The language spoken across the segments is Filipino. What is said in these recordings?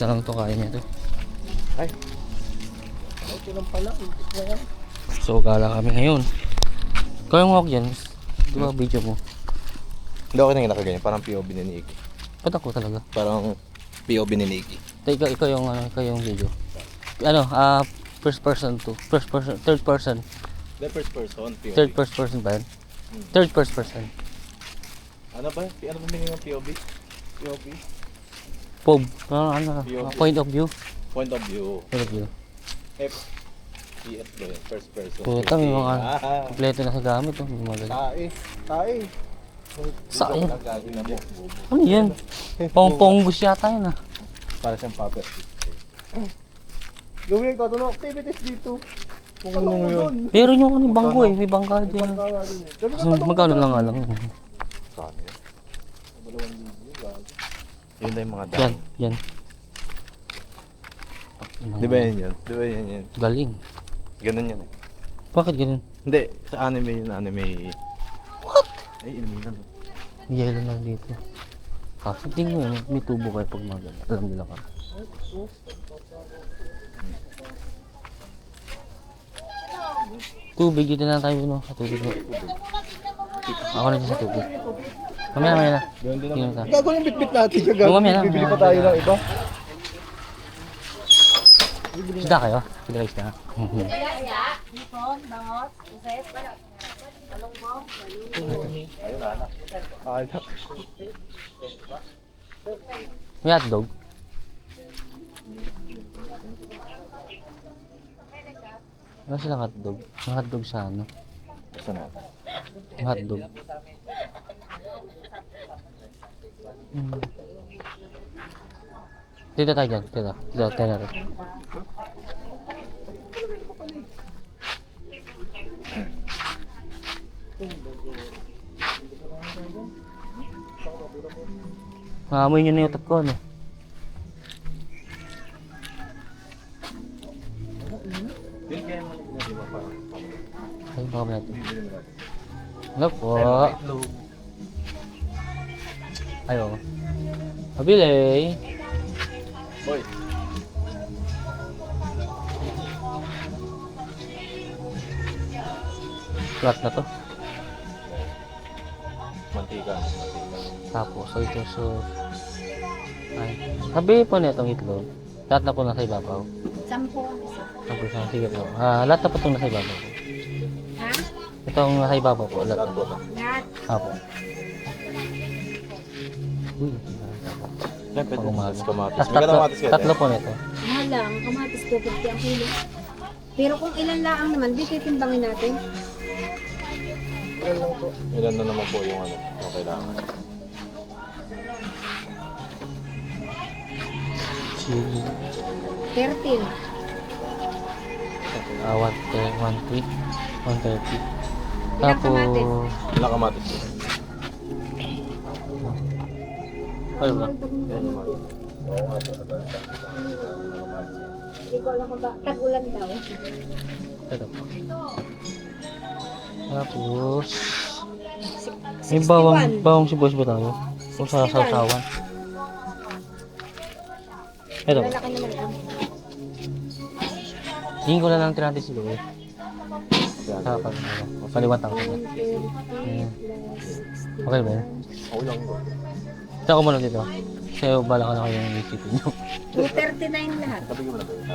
Isa lang ito, kaya niya ito. Ay. Okay lang pala. So, gala kami ngayon. Kaya mo ako dyan. Di ba video mo? Hindi ako nang nakaganyan. Parang POV ni Nikki. Ba't ako talaga? Parang POV ni Nikki. Ikaw yung video. Ano, first person to. First person, third person. The first person, POV. Third first person ba yun? Third first person. Ano ba? Ano ba meaning ng POV? POV? POV. POV. Point of view. Point of view. Point of view. F. PF ba yun? First person. Puta, may mga kompleto na sa gamit. Oh. May mga ganyan. Tae. Saan? Gagawin na mo. Ano yan? Pong-pongbus yata yun ah. Para siyang puppet. Gawin ko, ano activities dito? Kung ano mo yun. Pero yung ano, bangko eh. May bangka dyan. Magkano lang nga lang. Saan yun? Yun na yung mga dami. Yan. Di ba yan yun? Di ba yan yun? Galing. Ganun yan eh. Bakit ganun? Hindi, sa anime yun, anime. What? Ay, inuminan. Yelo lang dito. Kasi tingin mo, may tubo kayo pag mga ganyan. Alam nila ka. Tubig, dito na tayo no? Sa tubig mo. Ako na dyan sa tubig. Mamaya na. Tingnan ka. Gago yung bitbit natin siya, gago. Mamaya na. Bibili pa tayo ng iba. Sida kayo? Sida kayo sida. May hotdog. Ano silang hotdog? Ang hotdog sa ano? Basta na. Ang hotdog. Dito tayo dyan. Dito tayo natin. Maamoy nyo na yung utak ko, ano? Ay, baka ba natin? Ano po? Ayo. Mabili. Boy. Flat na to. Mantika. Tapos, ito so. Ay. Sabi po na itong itlog. Lahat na po nasa ibabaw. 10 ang isa. Sabi sa sige po. Lahat na po itong nasa ibabaw. Ha? Itong nasa ibabaw po. Lahat na po. Lahat. Apo. Uy. Siyempre, Pag-umaga. kamatis. Tas May kamatis ka tatlo po nito. Mahal lang. Kamatis 250 ang kilo. Pero kung ilan lang naman, di titimbangin natin. Ilan na naman po yung ano, yung kailangan. Sige. 13. 130. 130. Ilang Tapos. kamatis? Ilang kamatis yun? Ano ba? Hindi ko alam kung ba. Tag-ulan daw. Ito po. Tapos. May 61. bawang sibuyas ba tayo? Kung sa sausawan. Ito. Lalaki naman ang. Hingin ko na lang natin si Louie. Sa paliwatang ko. Okay ba yun? Oo lang po. Ito ako muna dito. Kasi bala ko na kayo yung isipin nyo. 239 lahat. Sabi ko mo na ba yun?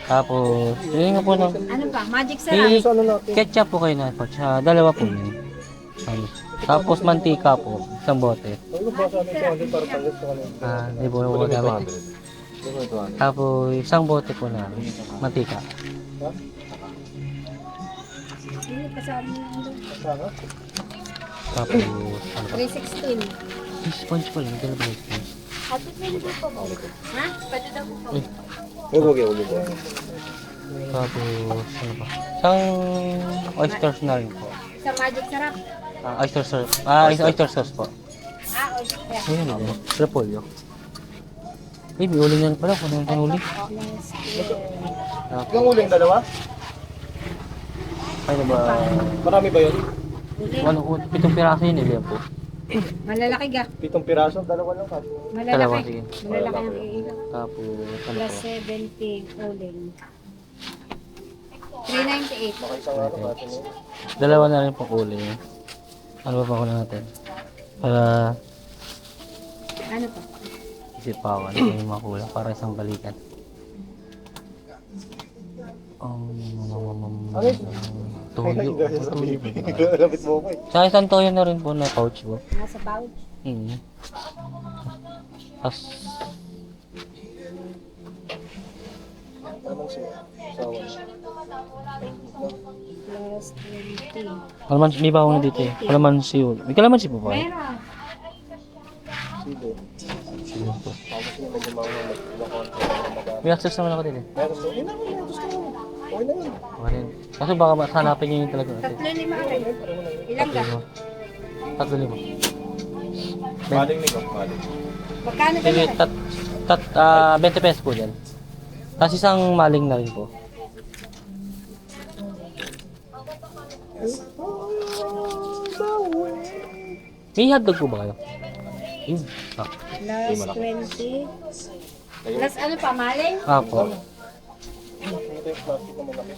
Tapos, yun nga po na. Ano ba? Magic May sarap. ketchup po kayo na po. Dalawa po yun. Tapos mantika po. Isang bote. Hindi po yung magamit. Tapos, isang bote po na mantika. Hindi kasama mo yung ano. Tapos, ano pa? 316. May sponge po lang. Dalawa yung sponge. Ate, pwede po po. Ha? Pwede daw po po. Huwag. Tapos, ano pa? Isang oysters na rin po. Sa magic sarap. Oyster sauce. Oyster sauce po. Oyster. Ayun din. Repolyo. May uling yan pala. Kung ano yung uling. Yung uling dalawa? Ano ba? Marami ba yun? Uli. 7 piraso yun. Yan po. Malalaki ga. 7 piraso, dalawa lang kasi. Dalawa, Malalaki. sige. Malalaki ang iilaw. Tapos, ano Plus po? 70 uling. 398. Baka isang araw natin yun. Dalawa na rin po kulay. Ano ba pa natin? Para Ano pa? isip pa ako, ano yung mga kulang para isang balikan. Toyo. Lapit mo ko eh. Sa isang toyo na rin po na pouch po. Nasa pouch. Tapos, Ano siya? Sawa. Plus 20. kalamansi, may bawang na dito eh. Kalamansi yun. May kalamansi po ba kayo? Meron. Silo. Sige po. Tapos yung medyo mga konti. May access naman ako din eh. Meron so, yun naman, gusto ko. Okay na yun. Okay rin. Kasi baka hanapin nyo yung talaga. 3-5 rin. Ilang ga? 3,500. Maling ni ko, maling. Magkano ka Sige, na? 20 pesos po yan. Tapos isang maling na rin po. May hotdog po ba kayo? Yun. Ah, Plus 20. Plus ano pa, maling? po. Ito yung plastic na malaki.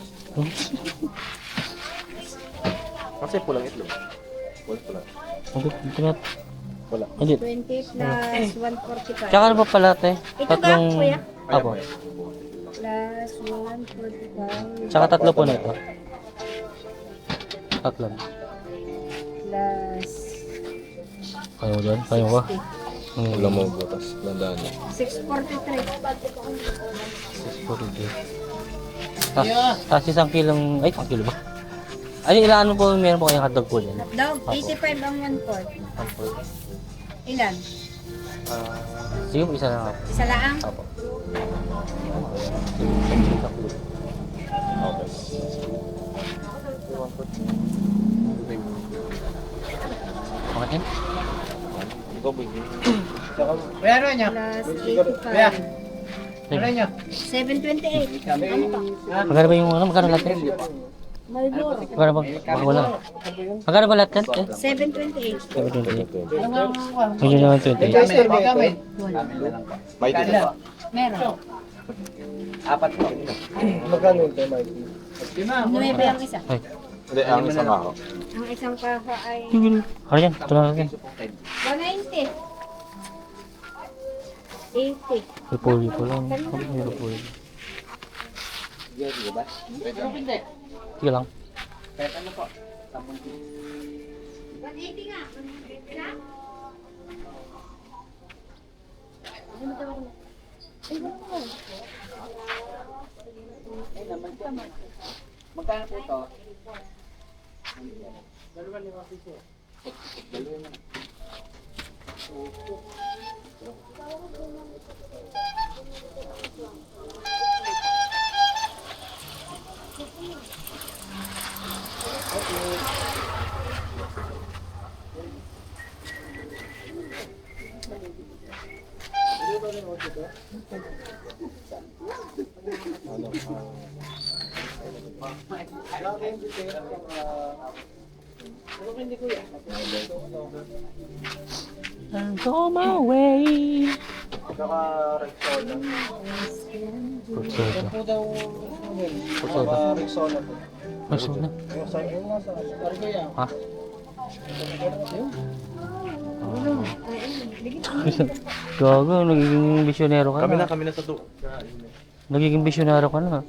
Kasi pulang itlog. Wala pula. Wala. Hindi. 20 plus 145. Tsaka ano pa pala ate? Ito ba, kuya? Apo. Plus 145. Tsaka tatlo po na ito. Tatlo. Plus Kayo mo dyan? Kayo ko? Wala mo butas. Landaan niya. 643. 642. Tapos isang kilong, ay isang kilo ba? Ay, ilan po meron po kayong hotdog po dyan? Hotdog, 85 ang 1/4. Ilan? Sige po, isa lang ako. Isa lang? Apo. Okay din? Ikaw ba yun? Plus 85. Sige. 728. Ano pa? Magkano ba yung ano? Magkano lahat yan? Malboro. Magkano ba? Baka wala. Magkano ba lahat yan? 728. 728. Medyo naman 28. May din ba? Meron. Magkano yun tayo, Mikey? 9 ang isa. Ay. Hindi, ang isang ako. Ang isang kaha ay Tigil. Ano yan? Ito na natin. 190. 80. Repolyo po lang. Repolyo. Sige lang. 180 nga. 180 na? Magkano po ito? I'm on my way. Naka-Rexona. Putsoda. Po daw, Putsoda. naka-Rexona po. Putsoda. Yung sa yung nasa Ha? Gago, nagiging bisyonero ka na. kami na sa to. Nagiging bisyonero ka na.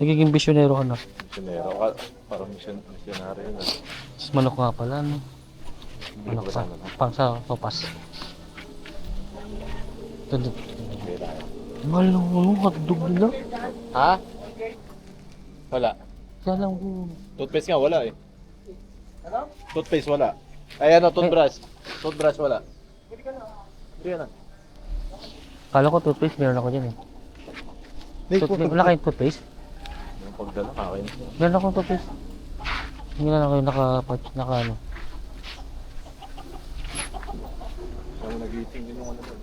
Nagiging bisyonero ka na. Misyonero ka. Parang misyonero yun. Tapos manok nga pala, no? Manok pa. Pang sa sopas. Mahal ng ano, hotdog nila. Ha? Wala. Kaya lang po. Toothpaste nga wala eh. Toothpaste wala. Ay ano, toothbrush. Toothbrush wala. Hindi na. Kala ko toothpaste, meron ako dyan eh. Wala kayong toothpaste? Yung pagdala kakain. Meron akong toothpaste. Hindi na lang kayo naka ano. Kaya nag-eating din yung ano doon.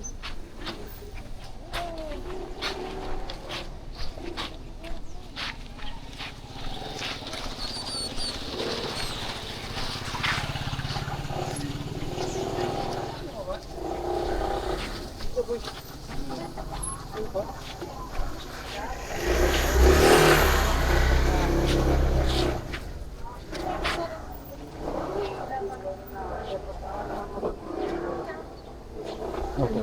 Okay,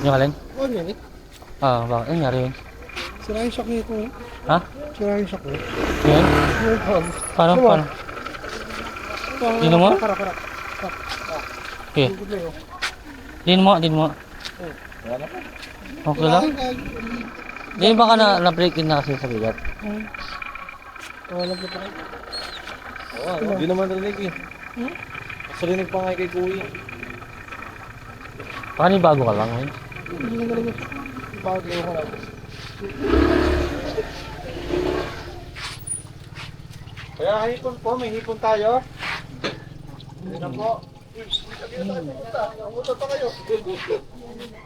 yung alin? Oh, yan. Ah, bakit? Ano nangyari yun? Sira yung shock nito. Ha? Sira yung shock nito. Yun? Paano? Paano? Dino mo? Kara. Okay. Din mo. Okay lang? Di baka na-break in na kasi sa bigat. Hindi naman narinig eh. Mas rinig pa nga kay Kuya. Baka ni bago ka lang eh. Kaya hipon po, may hipon tayo. Hindi na po. Nagmotor pa kayo.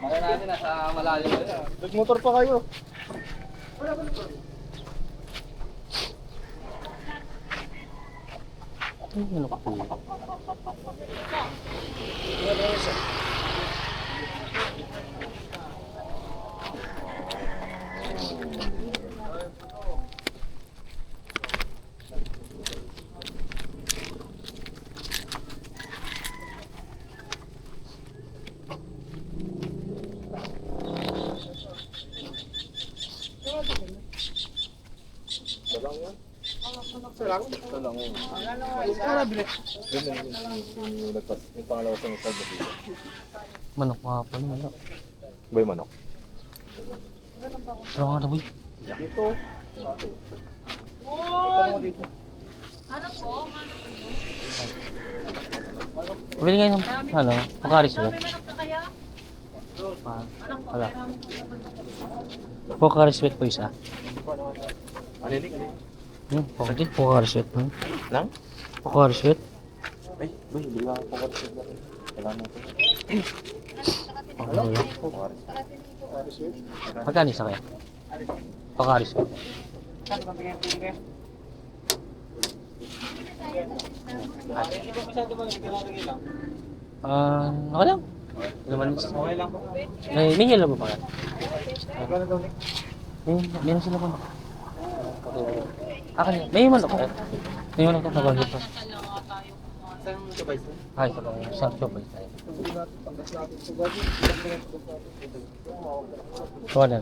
Mga natin nasa malalim na yan. Nagmotor pa kayo. Ano ka po? Talang yun. Yung pangalawa sa mga dito. Manok nga pala, manok. Boy manok. Ano nga na boy? Dito. Pabili nga ng, ano, Pocari Sweat. Wala. Pocari Sweat po isa. Alilig. Pocari Sweat. Lang? Pocari Sweat. Ay, boy, hindi lang ako kapatid. Wala na ito. Magkano isa kaya? Pocari Sweat. Okay lang. Naman Okay lang po. may yellow ba pa? Meron sila pa. May manok pa. May manok pa sa bagay pa. Ay, sa Shopee tayo. Wala.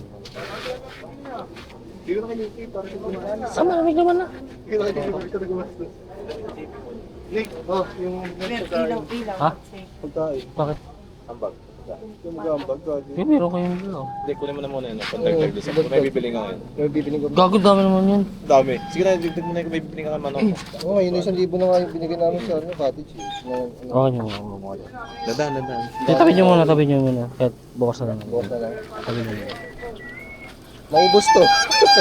Malamig naman na. Nick, oh, yung Ha? pagkain. Bakit? Ambag. Yung mag-aambag ka. Meron ko yung dalaw. Hindi, kunin mo na muna yun. Pantagdag din. Kung may bibili nga ngayon. Yung bibili ko. Gago dami naman yun. Dami. Sige na, dagdag mo na yung may bibili ka ng manok. Oo, ngayon 1,000 na nga yung binigay namin sa ano, cottage. Oo, yung mga. Dadan. Tabi nyo muna. Kahit bukas na lang. Bukas na lang. Tabi nyo muna. Maubos to.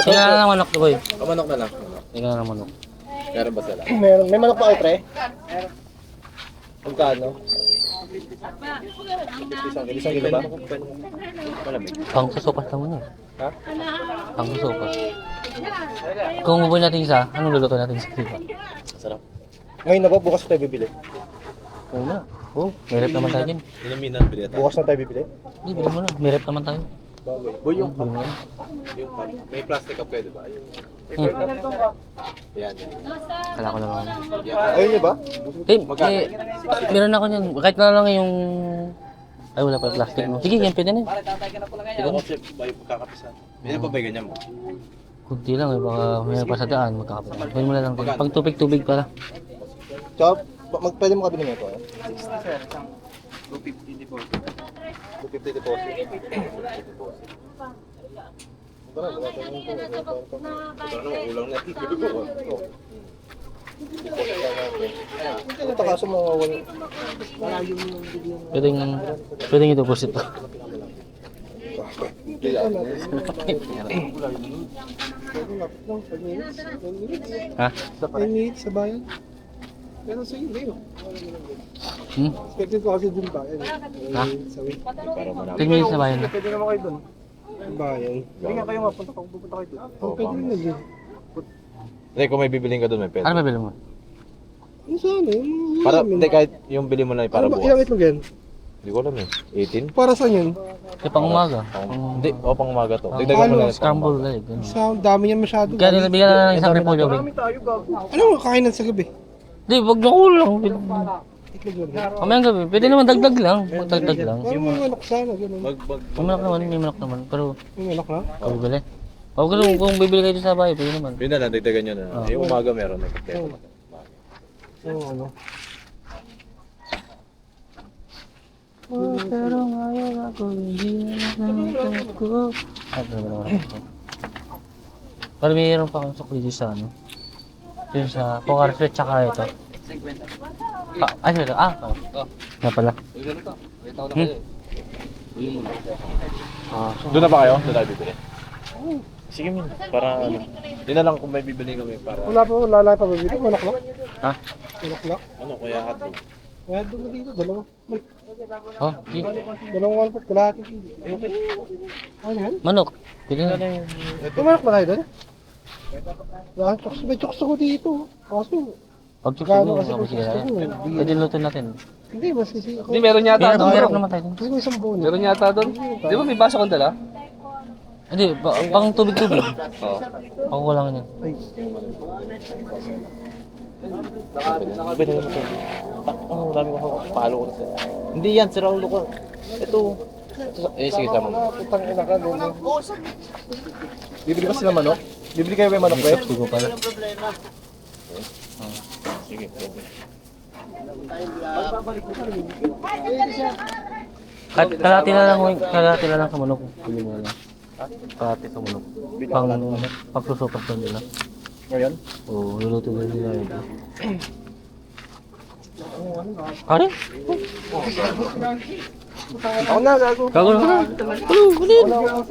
Tingnan na ng manok to boy. Manok na lang. Tingnan na ng manok. Meron ba sila? Meron, may manok pa kayo, pre? Magkano? Isang kilo ba? Malamig. Pang susupas lang muna. Ha? Pang susupas. Kung bubuli natin isa, anong luluto natin sa sipa? Sarap. Ngayon na ba? Bukas tayo bibili. Oo na. Oo, may rep naman tayo dyan. Inaminan, bili tayo. Bukas na tayo bibili? Hindi, bili mo na. May rep naman tayo. Boy, yung Bili mo na. may plastic cup kayo, di ba? Yan. Kala ko na lang. Ayun niyo ba? Meron ako niyan. Kahit na lang yung... Ay, wala pa yung plastic mo. Sige, yan pwede na yun. Ako siya, bayo pagkakapisan. May pa ba ganyan mo? Kunti lang eh, baka may pasadaan, magkakapit. Pwede mo na lang din. Pag tubig-tubig pala. Tsaka, pwede mo kabili mo ito. 60 sir, isang 250 deposit. 250 deposit. Tara, wala tayong Ano, ulang na. ito kaso mawawala. Pwedeng i-deposit to. Ha? 10 minutes sa bayan. Pero sa iyo, hindi. Hmm? Expected ko kasi dun bayan. Ha? Sa week. 10 minutes na bayan na. Pwede naman kayo dun. Bayan. Hindi nga kayo mapunta kung pupunta kayo dun. Pwede rin na dun. Hindi, kung may bibiling ka doon, may pwede. Ano mabili mo? Yung sa ano, yung Para, hindi, kahit yung bili mo na para Ilang bukas. itlog yan? Hindi ko alam eh. 18? Para saan yun? Kasi pang umaga. Hindi, pang umaga to. Pang Dagdagan mo na lang. scramble egg. Ganun. Sa dami niyan masyado. Kaya nilabigyan na lang isang repolyo. Bing. Ano mo kainan sa gabi? Di, wag na kulang. Itlog lang. Kamayang gabi, pwede naman dagdag lang. Magdagdag lang. Parang may manok sana, gano'n. May manok naman, may manok naman. Pero, May manok na? bibili. O kung bibili kayo sa bahay, pwede naman. Yun na lang, dagdagan nyo na. Oh. Yung umaga meron na. Oo, ano. Pero ngayon ako, hindi na ko. Ito naman ako. Pero mayroon pa akong sukli sa ano. Yun sa Pokar Street, tsaka ito. Ay, ito. Na pala. Doon na ba kayo? Doon tayo bibili? Sige min, para ano. Yun na lang kung may bibili kami para... Wala pa ba dito? Manok lang? Ha? Manok lang? Ano, kaya hotdog. Kaya doon na dito, dalawa. May Oh, di. dalawang walpot, kalahati. Ano yan? Manok. Pwede na. May manok na kayo doon? May chokes ako dito. Kaso, Pag gano'n kasi ako kung sige. chokes ako. Pwede luto natin. Hindi, mas kasi ako. Hindi, meron yata Hirap, doon. hirap naman tayo. Kasi ko isang buo na. Meron yata doon. Di ba may baso kang dala? Hindi, pang tubig-tubig. Oo. Ako lang yun. Ay, Pwede naman ito. Ang dami ko palo ko na sila. Hindi yan, sira ulo ko. Ito. Sige, sama mo. putang ina ka, lolo. Bibili ba sila manok? Bibili kayo ba manok, Web? Hindi ko pala. Sige, pwede. Kalahati na lang sa manok. Pili mo lang. Kalahati sa manok. Pagsusupas doon nila. Ngayon? Oo, luluto na nila ito. Kari? Ako na, gago. Gago na. Kunin! Tanga,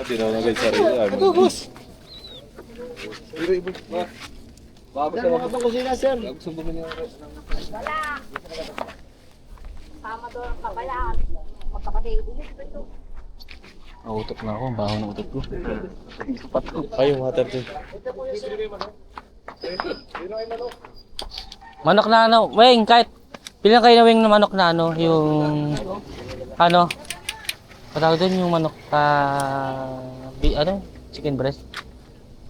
di na nagay sarili. Ito, boss. Bago sa mga kusina, sir. Gusto bumili ng Tama doon ang kabalaan. Magkapatid. Nautot na ako, ang baho ng utot ko. Sapat ko. Ay, yung water din. Manok na ano, weng, kahit pilang kayo na weng na manok na ano, yung ano, patawag doon yung manok ano, chicken breast.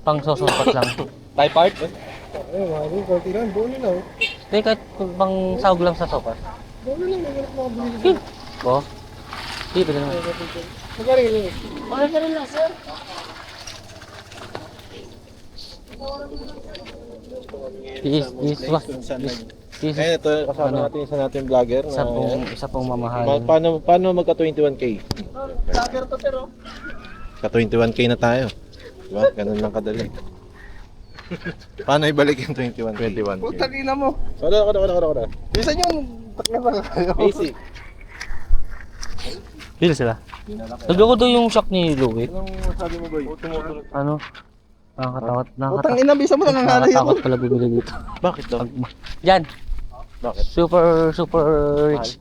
Pang sosopat lang. Thai part? Ay, mga konti lang. Buo nila, oh. Hindi, kahit pang sahog lang sa sopas. Buo na lang, may manok na kabili. Oo. Hindi, pwede naman. Magkari ka lang. This Ayun, ito kasama Ano? natin isa natin vlogger na isa pong mamahal. paano magka 21k? Ka 21k na tayo. Diba? Ganun lang kadali. Paano ibalik yung 21k? Putang ina mo. Kada. Bisa nyo, takla pa kayo. Basic. Pili sila. Nagdoko daw yung shock ni Louie. Anong masabi mo, boy? Tumutulog. Ano? Nakakatakot. Putang ina, bisa mo lang ang halay Nakakatakot ako. pala bibili dito. Bakit daw? Yan. Bakit? Super rich.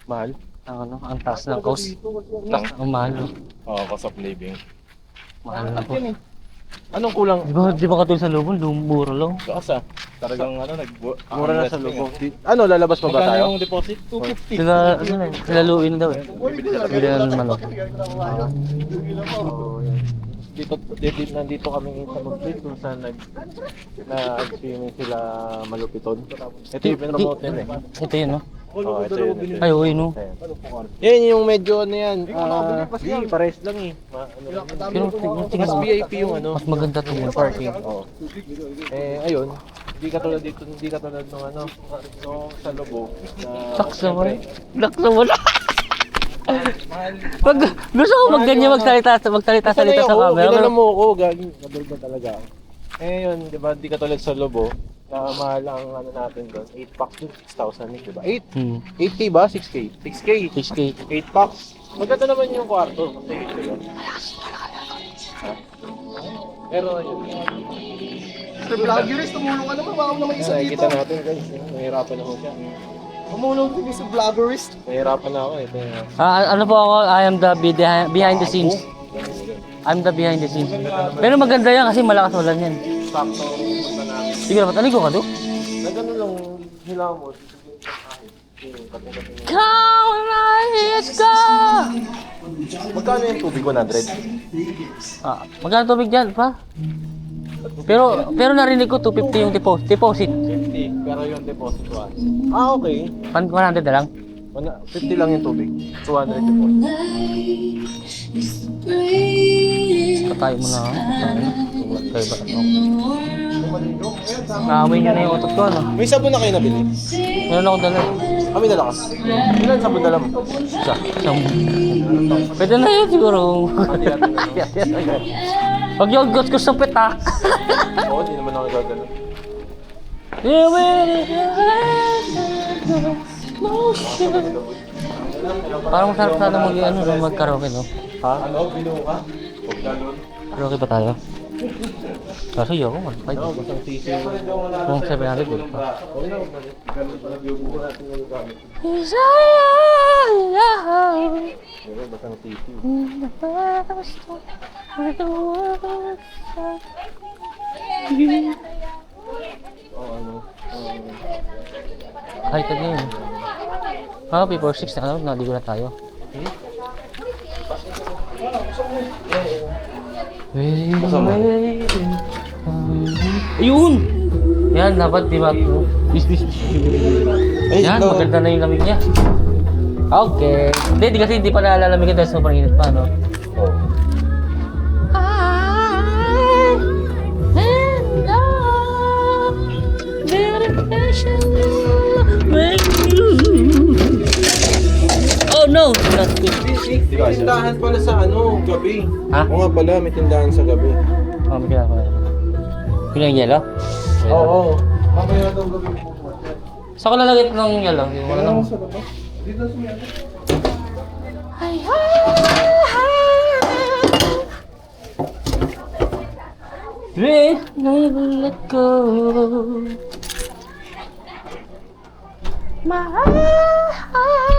Mahal? Ano, ang taas ng cost. Ang mahal. No? Oo, cost of living. Mahal na po. Anong kulang? Di ba katulad sa lubon, mura lang. Kaasa? Talagang mura na sa loob. Ano, lalabas pa ba tayo? Yung deposit? 250. Sila Louie na daw eh. Bili na ng manok. Nandito kami sa Mugpit kung saan nag-swimming sila malupiton. Ito yung pinromote nila eh. Ito yun, no? Oo, ito yun. Ay, uwi, no? Yan yung medyo ano yan. Hindi, pares lang eh. Pero tingnan Mas mo, VIP yung ano. mas maganda ito yung parking. Oo. Ayun. Hindi katulad dito, hindi katulad ng ano, nung sa Lobo. Saksa mo. Laksa mo na. Pag gusto ko magganyan magsalita sa camera. Ginala mo ako, gagawin na talaga. Yun, di ba, hindi katulad sa Lobo. Mahal ang ano natin doon. 8 packs doon, 6,000 di ba? 8K ba? 6K? 6K. 6K. 8 packs. Maganda naman yung kwarto. Kasi ito yun. Pero yun. Mr. Vloggerist, tumulong ka naman. Baka mo naman isa dito. Nakikita natin guys. Nahihirapan ako siya. Tumulong din Mr. Vloggerist. Nahihirapan ako. Ito yun. Ano po ako, I am the behind the scenes. I'm the behind the scenes. Pero maganda yan kasi malakas ulan yan. Sakto. Punta namin. Sige dapat, aligo ka do? Na gano'n lang hilaw mo. Count Let's go! Magkano yung tubig 100? Magkano tubig dyan, pa? Pero narinig ko 250 yung deposit. 50, pero yung deposit 1. Okay. 100 na lang. 50 lang yung tubig. 200 deposit. Patay mo na. Kayo ba ito? Naamoy niya na yung otot ko, ano? May sabon na kayo nabili? Meron ako dala. Kami dala ka. Ilan sabon dala mo? Isang. Pwede na yun siguro. Pag yung got ko sa petak. Oo, hindi naman ako gagano. Parang masarap sana mag-karaoke, no? Ha? Ano? Binuho ka? Huwag ganun. Karaoke ba tayo? Kaso yoko, 1.5. Basang sisi yung... Kung 700 din. Huwag na, ganun pa nag-iubo natin yung gamit. Pero basang sisi. Ano? Kahit ano yun. Before 6 na naligo na tayo. Ayun! Yan, dapat di ba? Bis. Yan, maganda na yung lamig niya. Okay. Hindi kasi hindi pa nalalamigin dahil sobrang init pa, no? Oo. Oh no! Not good. May tindahan pala sa ano, gabi. Ha? Oo nga pala, may tindahan sa gabi. Oh, may kailangan ko na. Yun yung yellow? Oo. Mamaya daw gabi po. Saan ko lalagay ito ng yellow? Yung wala nang... sa baba? Dito sa mga. Never let go. My heart.